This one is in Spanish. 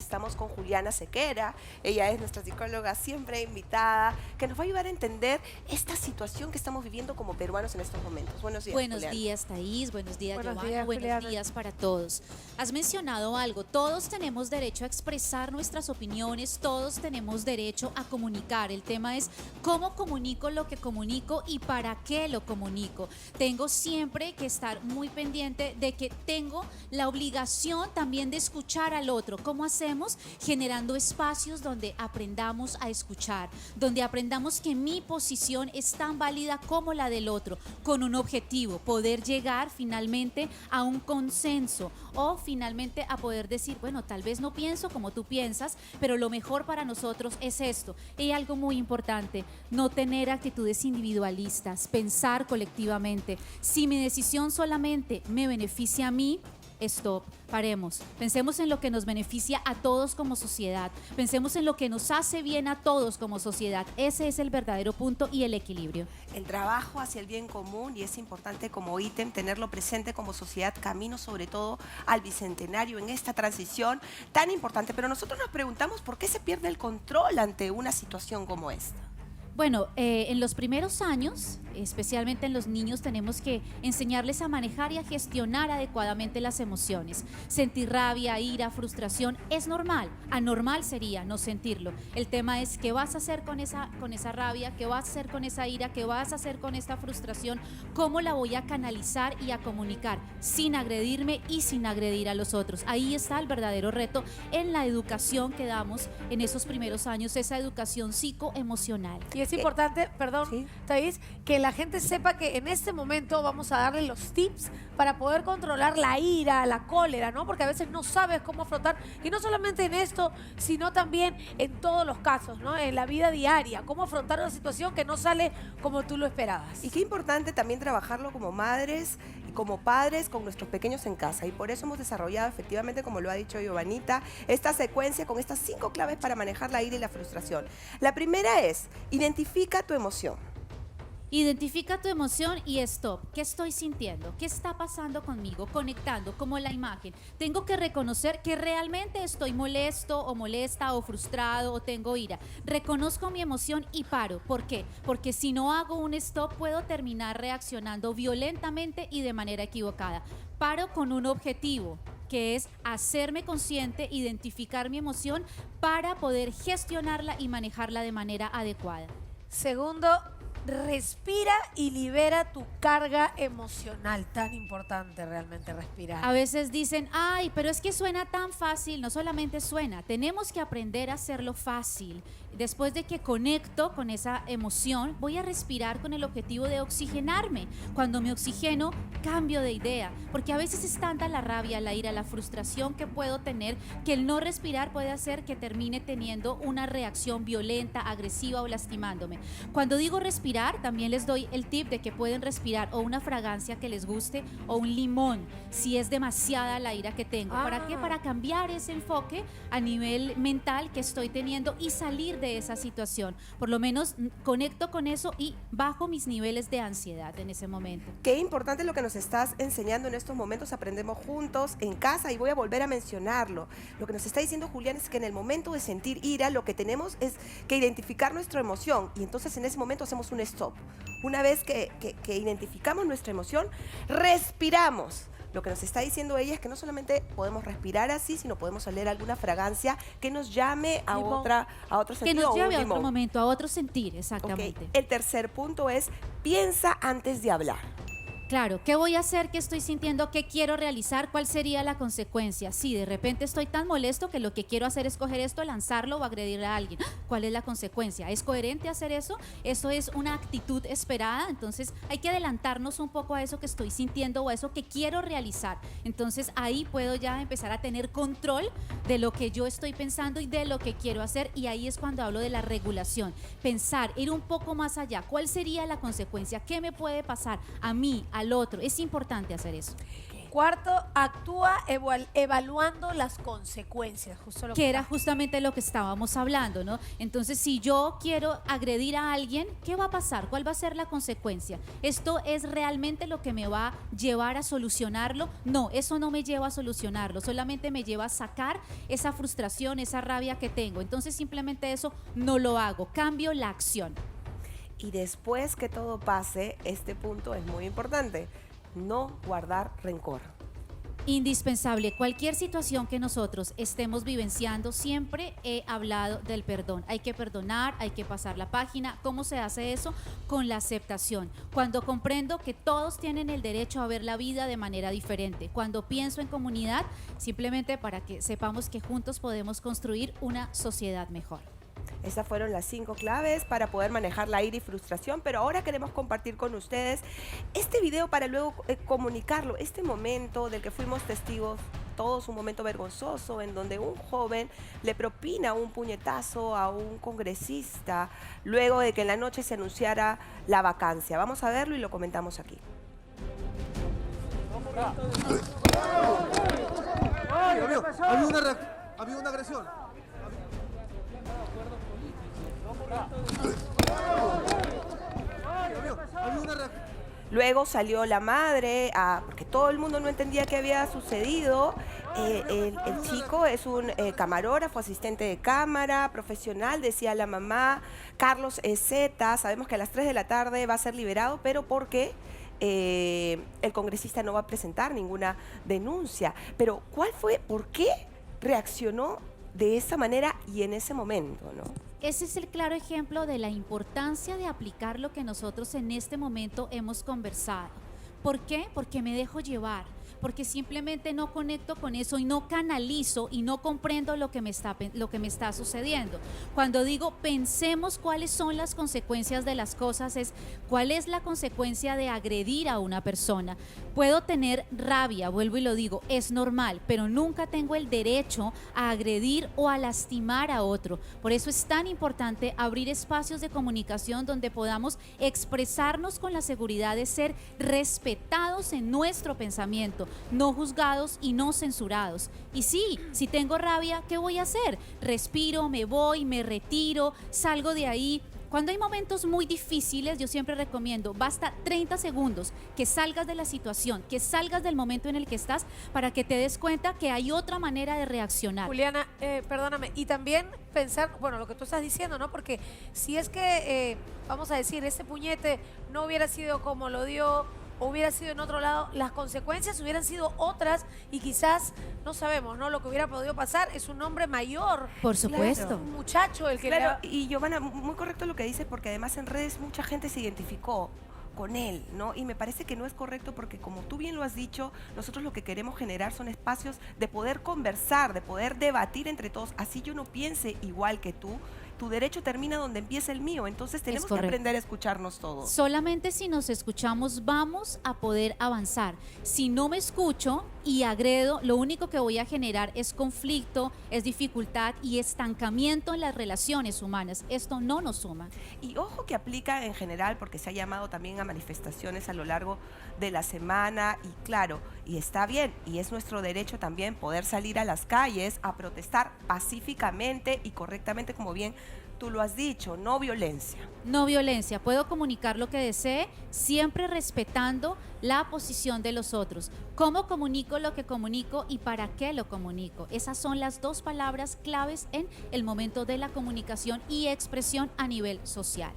Estamos con Juliana Sequera, ella es nuestra psicóloga siempre invitada, que nos va a ayudar a entender esta situación que estamos viviendo como peruanos en estos momentos. Buenos días, Buenos Juliana. días, Thaís. Buenos días, Buenos Giovanna. días, Buenos Juliana. días para todos. Has mencionado algo. Todos tenemos derecho a expresar nuestras opiniones. Todos tenemos derecho a comunicar. El tema es cómo comunico lo que comunico y para qué lo comunico. Tengo siempre que estar muy pendiente de que tengo la obligación también de escuchar al otro. ¿Cómo hacemos? Generando espacios donde aprendamos a escuchar, donde aprendamos que mi posición es tan válida como la del otro, con un objetivo, poder llegar finalmente a un consenso o finalmente a poder decir, bueno, tal vez no pienso como tú piensas, pero lo mejor para nosotros es esto. Y algo muy importante, no tener actitudes individualistas, pensar colectivamente. Si mi decisión solamente me beneficia a mí, stop, paremos. Pensemos en lo que nos beneficia a todos como sociedad. Pensemos en lo que nos hace bien a todos como sociedad. Ese es el verdadero punto y el equilibrio. El trabajo hacia el bien común, y es importante como ítem tenerlo presente como sociedad, camino sobre todo al bicentenario en esta transición tan importante. Pero nosotros nos preguntamos por qué se pierde el control ante una situación como esta. Bueno, en los primeros años, especialmente en los niños, tenemos que enseñarles a manejar y a gestionar adecuadamente las emociones. Sentir rabia, ira, frustración es normal. Anormal sería no sentirlo. El tema es qué vas a hacer con esa rabia, qué vas a hacer con esa ira, qué vas a hacer con esta frustración, cómo la voy a canalizar y a comunicar sin agredirme y sin agredir a los otros. Ahí está el verdadero reto en la educación que damos en esos primeros años, esa educación psicoemocional. Y es importante, perdón, Sí. Thaís, que la gente sepa que en este momento vamos a darle los tips para poder controlar la ira, la cólera, ¿no? Porque a veces no sabes cómo afrontar, y no solamente en esto, sino también en todos los casos, ¿no? En la vida diaria, cómo afrontar una situación que no sale como tú lo esperabas. Y qué importante también trabajarlo como madres y como padres con nuestros pequeños en casa. Y por eso hemos desarrollado efectivamente, como lo ha dicho Giovanita, esta secuencia con estas 5 claves para manejar la ira y la frustración. La primera es, identifica tu emoción. Identifica tu emoción y stop. ¿Qué estoy sintiendo? ¿Qué está pasando conmigo? Conectando como la imagen. Tengo que reconocer que realmente estoy molesto o molesta o frustrado o tengo ira. Reconozco mi emoción y paro. ¿Por qué? Porque si no hago un stop puedo terminar reaccionando violentamente y de manera equivocada. Paro con un objetivo, que es hacerme consciente, identificar mi emoción para poder gestionarla y manejarla de manera adecuada. Segundo, respira y libera tu carga emocional. Tan importante realmente respirar. A veces dicen, ay, pero es que suena tan fácil. No solamente suena, tenemos que aprender a hacerlo fácil. Después de que conecto con esa emoción, voy a respirar con el objetivo de oxigenarme. Cuando me oxigeno, cambio de idea, porque a veces es tanta la rabia, la ira, la frustración que puedo tener, que el no respirar puede hacer que termine teniendo una reacción violenta, agresiva o lastimándome. Cuando digo respirar, también les doy el tip de que pueden respirar o una fragancia que les guste o un limón, si es demasiada la ira que tengo. ¿Para qué? Para cambiar ese enfoque a nivel mental que estoy teniendo y salir de esa situación. Por lo menos conecto con eso y bajo mis niveles de ansiedad en ese momento. Qué importante lo que nos estás enseñando en estos momentos, aprendemos juntos en casa, y voy a volver a mencionarlo. Lo que nos está diciendo Julián es que en el momento de sentir ira, lo que tenemos es que identificar nuestra emoción, y entonces en ese momento hacemos un stop. Una vez que identificamos nuestra emoción, respiramos. Lo que nos está diciendo ella es que no solamente podemos respirar así, sino podemos oler alguna fragancia que nos llame a Limón. otro Que sentido. nos o un lleve a otro limón. momento, a otro sentir, Ok. exactamente. El tercer punto es, piensa antes de hablar. Claro, ¿qué voy a hacer? ¿Qué estoy sintiendo? ¿Qué quiero realizar? ¿Cuál sería la consecuencia? Si de repente estoy tan molesto que lo que quiero hacer es coger esto, lanzarlo o agredir a alguien. ¿Cuál es la consecuencia? ¿Es coherente hacer eso? ¿Eso es una actitud esperada? Entonces hay que adelantarnos un poco a eso que estoy sintiendo o a eso que quiero realizar. Entonces ahí puedo ya empezar a tener control de lo que yo estoy pensando y de lo que quiero hacer, y ahí es cuando hablo de la regulación. Pensar, ir un poco más allá. ¿Cuál sería la consecuencia? ¿Qué me puede pasar a mí, al otro? Es importante hacer eso. Cuarto, actúa evaluando las consecuencias, justo lo Que era justamente lo que estábamos hablando, ¿no? Entonces, si yo quiero agredir a alguien, ¿qué va a pasar? ¿Cuál va a ser la consecuencia? ¿Esto es realmente lo que me va a llevar a solucionarlo? No, eso no me lleva a solucionarlo, solamente me lleva a sacar esa frustración, esa rabia que tengo. Entonces, simplemente eso no lo hago, cambio la acción. Y después que todo pase, este punto es muy importante. No guardar rencor. Indispensable. Cualquier situación que nosotros estemos vivenciando, siempre he hablado del perdón. Hay que perdonar, hay que pasar la página. ¿Cómo se hace eso? Con la aceptación. Cuando comprendo que todos tienen el derecho a ver la vida de manera diferente. Cuando pienso en comunidad, simplemente para que sepamos que juntos podemos construir una sociedad mejor. Estas fueron las 5 claves para poder manejar la ira y frustración, pero ahora queremos compartir con ustedes este video para luego comunicarlo, este momento del que fuimos testigos todos, un momento vergonzoso en donde un joven le propina un puñetazo a un congresista luego de que en la noche se anunciara la vacancia. Vamos a verlo y lo comentamos aquí. Había una agresión. Luego salió la madre, porque todo el mundo no entendía qué había sucedido. El chico es un camarógrafo, asistente de cámara, profesional, decía la mamá. Carlos Ezeta, sabemos que a las 3 de la tarde va a ser liberado, pero porque el congresista no va a presentar ninguna denuncia. Pero ¿cuál fue? ¿Por qué reaccionó de esa manera y en ese momento, no? Ese es el claro ejemplo de la importancia de aplicar lo que nosotros en este momento hemos conversado. ¿Por qué? Porque me dejo llevar, porque simplemente no conecto con eso y no canalizo y no comprendo lo que me está sucediendo. Cuando digo pensemos cuáles son las consecuencias de las cosas, es cuál es la consecuencia de agredir a una persona. Puedo tener rabia, vuelvo y lo digo, es normal, pero nunca tengo el derecho a agredir o a lastimar a otro. Por eso es tan importante abrir espacios de comunicación donde podamos expresarnos con la seguridad de ser respetados en nuestro pensamiento, no juzgados y no censurados. Y sí, si tengo rabia, ¿qué voy a hacer? Respiro, me voy, me retiro, salgo de ahí. Cuando hay momentos muy difíciles, yo siempre recomiendo, basta 30 segundos que salgas de la situación, que salgas del momento en el que estás para que te des cuenta que hay otra manera de reaccionar. Juliana, perdóname, y también pensar, bueno, lo que tú estás diciendo, ¿no? Porque si es que, vamos a decir, ese puñete no hubiera sido como lo dio, o hubiera sido en otro lado, las consecuencias hubieran sido otras y quizás, no sabemos, ¿no? Lo que hubiera podido pasar es un hombre mayor. Por supuesto. Un muchacho el que Claro, y Giovanna, muy correcto lo que dice, porque además en redes mucha gente se identificó con él, ¿no? Y me parece que no es correcto porque, como tú bien lo has dicho, nosotros lo que queremos generar son espacios de poder conversar, de poder debatir entre todos. Así yo no piense igual que tú, tu derecho termina donde empieza el mío, entonces tenemos que aprender a escucharnos todos. Solamente si nos escuchamos vamos a poder avanzar. Si no me escucho y agredo, lo único que voy a generar es conflicto, es dificultad y estancamiento en las relaciones humanas. Esto no nos suma. Y ojo que aplica en general, porque se ha llamado también a manifestaciones a lo largo de la semana, y claro, y está bien, y es nuestro derecho también poder salir a las calles a protestar pacíficamente y correctamente, como bien tú lo has dicho, no violencia. No violencia, puedo comunicar lo que desee, siempre respetando la posición de los otros. ¿Cómo comunico lo que comunico y para qué lo comunico? Esas son las dos palabras claves en el momento de la comunicación y expresión a nivel social.